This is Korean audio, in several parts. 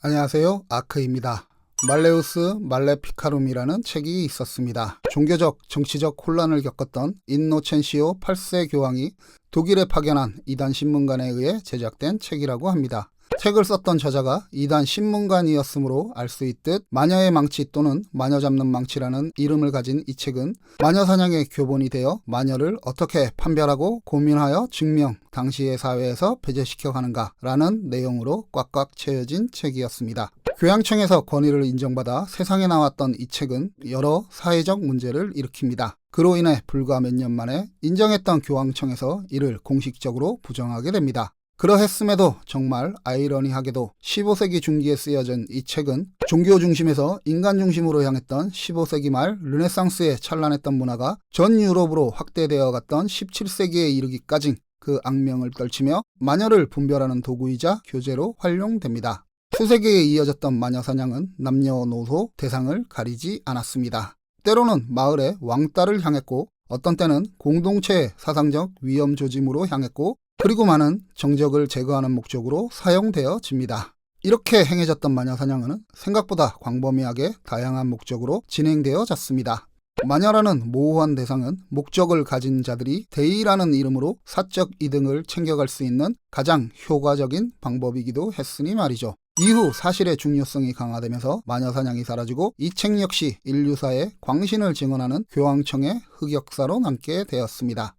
안녕하세요, 아크입니다. 말레우스 말레피카룸이라는 책이 있었습니다. 종교적, 정치적 혼란을 겪었던 인노첸시오 8세 교황이 독일에 파견한 이단 신문관에 의해 제작된 책이라고 합니다. 책을 썼던 저자가 이단 신문관이었으므로 알 수 있듯 마녀의 망치 또는 마녀 잡는 망치라는 이름을 가진 이 책은 마녀 사냥의 교본이 되어 마녀를 어떻게 판별하고 고민하여 증명, 당시의 사회에서 배제시켜 가는가라는 내용으로 꽉꽉 채워진 책이었습니다. 교양청에서 권위를 인정받아 세상에 나왔던 이 책은 여러 사회적 문제를 일으킵니다. 그로 인해 불과 몇 년 만에 인정했던 교황청에서 이를 공식적으로 부정하게 됩니다. 그러했음에도 정말 아이러니하게도 15세기 중기에 쓰여진 이 책은 종교 중심에서 인간 중심으로 향했던 15세기 말 르네상스에 찬란했던 문화가 전 유럽으로 확대되어 갔던 17세기에 이르기까지 그 악명을 떨치며 마녀를 분별하는 도구이자 교재로 활용됩니다. 수세기에 이어졌던 마녀 사냥은 남녀노소 대상을 가리지 않았습니다. 때로는 마을의 왕따를 향했고 어떤 때는 공동체의 사상적 위험 조짐으로 향했고 그리고 많은 정적을 제거하는 목적으로 사용되어집니다. 이렇게 행해졌던 마녀 사냥은 생각보다 광범위하게 다양한 목적으로 진행되어졌습니다. 마녀라는 모호한 대상은 목적을 가진 자들이 대의라는 이름으로 사적 이득을 챙겨갈 수 있는 가장 효과적인 방법이기도 했으니 말이죠. 이후 사실의 중요성이 강화되면서 마녀 사냥이 사라지고 이 책 역시 인류사의 광신을 증언하는 교황청의 흑역사로 남게 되었습니다.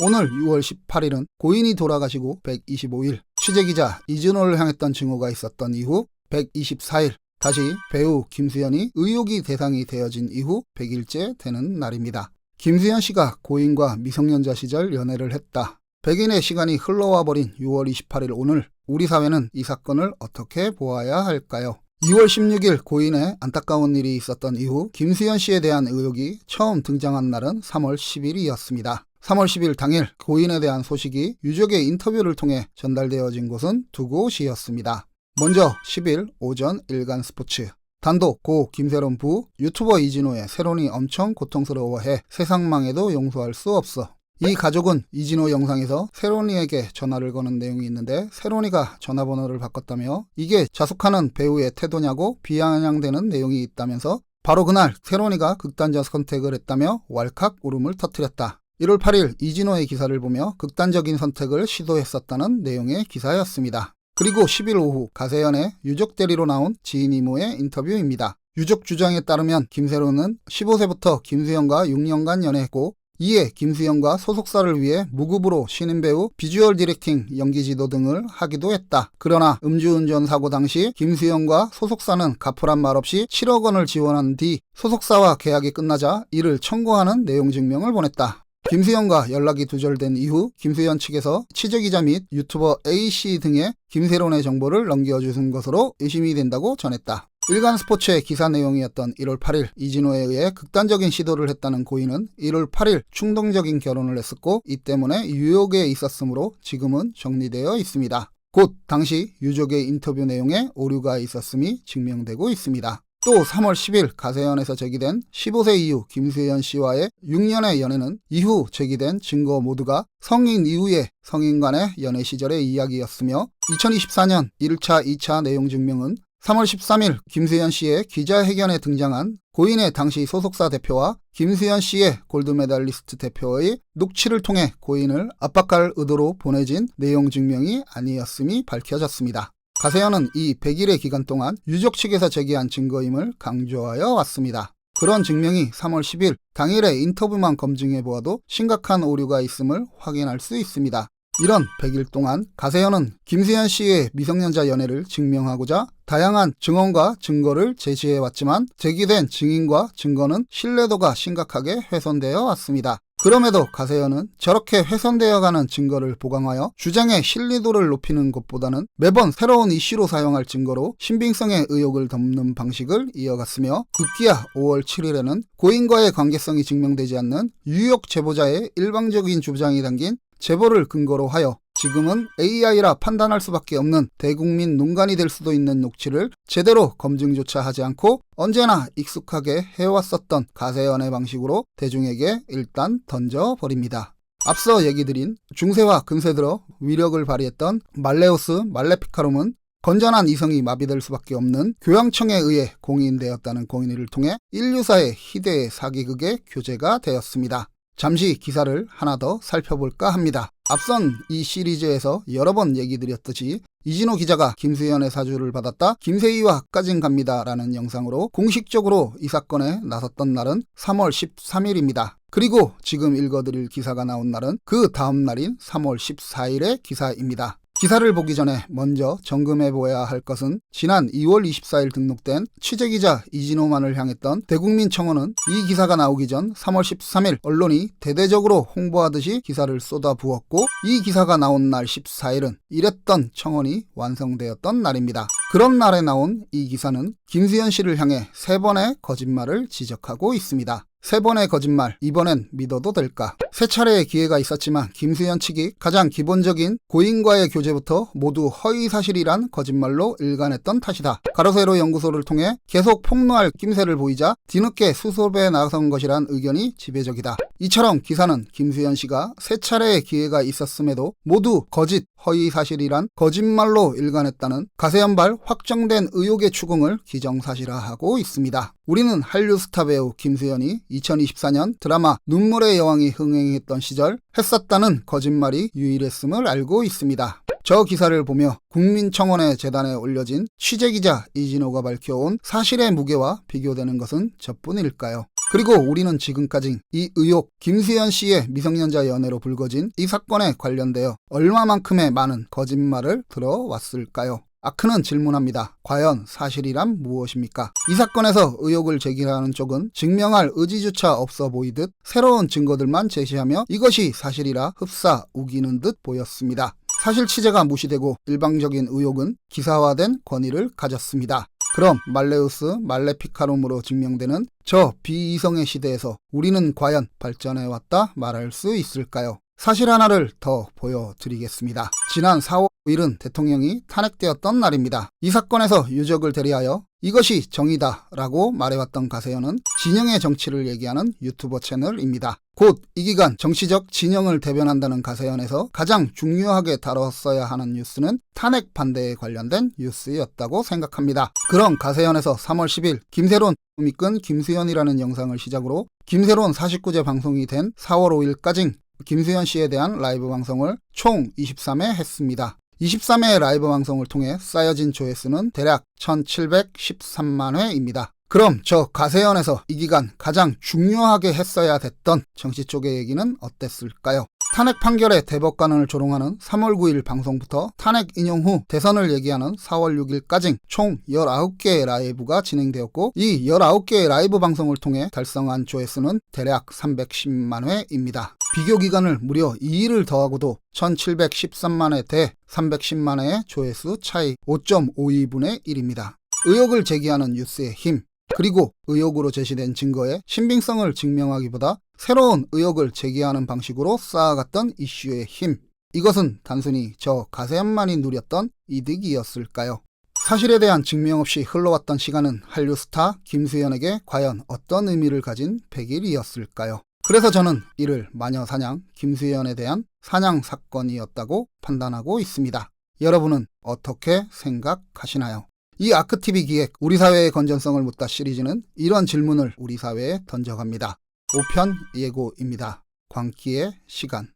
오늘 6월 18일은 고인이 돌아가시고 125일, 취재기자 이진호를 향했던 증오가 있었던 이후 124일, 다시 배우 김수현이 의혹이 대상이 되어진 이후 100일째 되는 날입니다. 김수현 씨가 고인과 미성년자 시절 연애를 했다. 100일의 시간이 흘러와 버린 6월 28일 오늘 우리 사회는 이 사건을 어떻게 보아야 할까요? 2월 16일 고인의 안타까운 일이 있었던 이후 김수현 씨에 대한 의혹이 처음 등장한 날은 3월 10일이었습니다. 3월 10일 당일 고인에 대한 소식이 유족의 인터뷰를 통해 전달되어진 곳은 두 곳이었습니다. 먼저 10일 오전 일간스포츠. 단독 고 김세론 부 유튜버 이진호의 세론이 엄청 고통스러워해 세상망해도 용서할 수 없어. 이 가족은 이진호 영상에서 세론이에게 전화를 거는 내용이 있는데 세론이가 전화번호를 바꿨다며 이게 자숙하는 배우의 태도냐고 비아냥대는 내용이 있다면서 바로 그날 세론이가 극단적 선택을 했다며 왈칵 울음을 터뜨렸다. 1월 8일 이진호의 기사를 보며 극단적인 선택을 시도했었다는 내용의 기사였습니다. 그리고 10일 오후 가세연의 유족 대리로 나온 지인 이모의 인터뷰입니다. 유족 주장에 따르면 김세론은 15세부터 김수현과 6년간 연애했고 이에 김수현과 소속사를 위해 무급으로 신인 배우, 비주얼 디렉팅, 연기 지도 등을 하기도 했다. 그러나 음주운전 사고 당시 김수현과 소속사는 갚으란 말 없이 7억 원을 지원한 뒤 소속사와 계약이 끝나자 이를 청구하는 내용 증명을 보냈다. 김수현과 연락이 두절된 이후 김수현 측에서 취재기자 및 유튜버 A씨 등의 김세론의 정보를 넘겨준 것으로 의심이 된다고 전했다. 일간스포츠의 기사 내용이었던 1월 8일 이진호에 의해 극단적인 시도를 했다는 고인은 1월 8일 충동적인 결혼을 했었고 이 때문에 유혹에 있었으므로 지금은 정리되어 있습니다. 곧 당시 유족의 인터뷰 내용에 오류가 있었음이 증명되고 있습니다. 또 3월 10일 가세연에서 제기된 15세 이후 김수현 씨와의 6년의 연애는 이후 제기된 증거 모두가 성인 이후의 성인 간의 연애 시절의 이야기였으며 2024년 1차, 2차 내용 증명은 3월 13일 김수현 씨의 기자회견에 등장한 고인의 당시 소속사 대표와 김수현 씨의 골드메달리스트 대표의 녹취를 통해 고인을 압박할 의도로 보내진 내용 증명이 아니었음이 밝혀졌습니다. 가세연은 이 100일의 기간 동안 유족 측에서 제기한 증거임을 강조하여 왔습니다. 그런 증명이 3월 10일 당일의 인터뷰만 검증해 보아도 심각한 오류가 있음을 확인할 수 있습니다. 이런 100일 동안 가세연은 김수현 씨의 미성년자 연애를 증명하고자 다양한 증언과 증거를 제시해왔지만 제기된 증인과 증거는 신뢰도가 심각하게 훼손되어 왔습니다. 그럼에도 가세연은 저렇게 훼손되어가는 증거를 보강하여 주장의 신뢰도를 높이는 것보다는 매번 새로운 이슈로 사용할 증거로 신빙성의 의혹을 덮는 방식을 이어갔으며 급기야 5월 7일에는 고인과의 관계성이 증명되지 않는 유력 제보자의 일방적인 주장이 담긴 제보를 근거로 하여 지금은 AI라 판단할 수밖에 없는 대국민 논간이 될 수도 있는 녹취를 제대로 검증조차 하지 않고 언제나 익숙하게 해왔었던 가세연의 방식으로 대중에게 일단 던져버립니다. 앞서 얘기드린 중세와 근세 들어 위력을 발휘했던 말레우스 말레피카룸은 건전한 이성이 마비될 수밖에 없는 교양청에 의해 공인되었다는 공인을 통해 인류사의 희대의 사기극의 교재가 되었습니다. 잠시 기사를 하나 더 살펴볼까 합니다. 앞선 이 시리즈에서 여러 번 얘기 드렸듯이 이진호 기자가 김수현의 사주를 받았다, 김세희와 까진 갑니다 라는 영상으로 공식적으로 이 사건에 나섰던 날은 3월 13일입니다. 그리고 지금 읽어드릴 기사가 나온 날은 그 다음 날인 3월 14일의 기사입니다. 기사를 보기 전에 먼저 점검해보아야 할 것은 지난 2월 24일 등록된 취재기자 이진호만을 향했던 대국민 청원은 이 기사가 나오기 전 3월 13일 언론이 대대적으로 홍보하듯이 기사를 쏟아부었고, 이 기사가 나온 날 14일은 이랬던 청원이 완성되었던 날입니다. 그런 날에 나온 이 기사는 김수현 씨를 향해 3번의 거짓말을 지적하고 있습니다. 3번의 거짓말, 이번엔 믿어도 될까? 3차례의 기회가 있었지만 김수현 측이 가장 기본적인 고인과의 교제부터 모두 허위사실이란 거짓말로 일관했던 탓이다. 가로세로 연구소를 통해 계속 폭로할 낌새를 보이자 뒤늦게 수습에 나선 것이란 의견이 지배적이다. 이처럼 기사는 김수현 씨가 3차례의 기회가 있었음에도 모두 거짓, 허위사실이란 거짓말로 일관했다는 가세연발 확정된 의혹의 추궁을 기정사실화하고 있습니다. 우리는 한류 스타 배우 김수현이 2024년 드라마 눈물의 여왕이 흥행했던 시절 했었다는 거짓말이 유일했음을 알고 있습니다. 저 기사를 보며 국민청원회 재단에 올려진 취재기자 이진호가 밝혀온 사실의 무게와 비교되는 것은 저뿐일까요? 그리고 우리는 지금까지 이 의혹, 김수현 씨의 미성년자 연애로 불거진 이 사건에 관련되어 얼마만큼의 많은 거짓말을 들어왔을까요? 아크는 질문합니다. 과연 사실이란 무엇입니까? 이 사건에서 의혹을 제기하는 쪽은 증명할 의지조차 없어 보이듯 새로운 증거들만 제시하며 이것이 사실이라 흡사 우기는 듯 보였습니다. 사실 취재가 무시되고 일방적인 의혹은 기사화된 권위를 가졌습니다. 그럼 말레우스 말레피카룸으로 증명되는 저 비이성의 시대에서 우리는 과연 발전해왔다 말할 수 있을까요? 사실 하나를 더 보여드리겠습니다. 지난 4월 5일은 대통령이 탄핵되었던 날입니다. 이 사건에서 유족을 대리하여 이것이 정의다 라고 말해왔던 가세현은 진영의 정치를 얘기하는 유튜버 채널입니다. 곧 이 기간 정치적 진영을 대변한다는 가세현에서 가장 중요하게 다뤘어야 하는 뉴스는 탄핵 반대에 관련된 뉴스였다고 생각합니다. 그런 가세현에서 3월 10일 김세론 이끈 김수현이라는 영상을 시작으로 김세론 49제 방송이 된 4월 5일까지 김수현 씨에 대한 라이브 방송을 총 23회 했습니다. 23회의 라이브 방송을 통해 쌓여진 조회수는 대략 1713만 회입니다. 그럼 저 가세현에서 이 기간 가장 중요하게 했어야 됐던 정치 쪽의 얘기는 어땠을까요? 탄핵 판결의 대법관을 조롱하는 3월 9일 방송부터 탄핵 인용 후 대선을 얘기하는 4월 6일까지 총 19개의 라이브가 진행되었고, 이 19개의 라이브 방송을 통해 달성한 조회수는 대략 310만 회입니다. 비교 기간을 무려 2일을 더하고도 1713만 회 대 310만 회의 조회수 차이 5.52분의 1입니다. 의혹을 제기하는 뉴스의 힘, 그리고 의혹으로 제시된 증거의 신빙성을 증명하기보다 새로운 의혹을 제기하는 방식으로 쌓아갔던 이슈의 힘, 이것은 단순히 저 가세현만이 누렸던 이득이었을까요? 사실에 대한 증명 없이 흘러왔던 시간은 한류 스타 김수현에게 과연 어떤 의미를 가진 100일이었을까요? 그래서 저는 이를 마녀사냥 김수현에 대한 사냥 사건이었다고 판단하고 있습니다. 여러분은 어떻게 생각하시나요? 이 아크TV 기획 우리 사회의 건전성을 묻다 시리즈는 이런 질문을 우리 사회에 던져갑니다. 5편 예고입니다. 광기의 시간.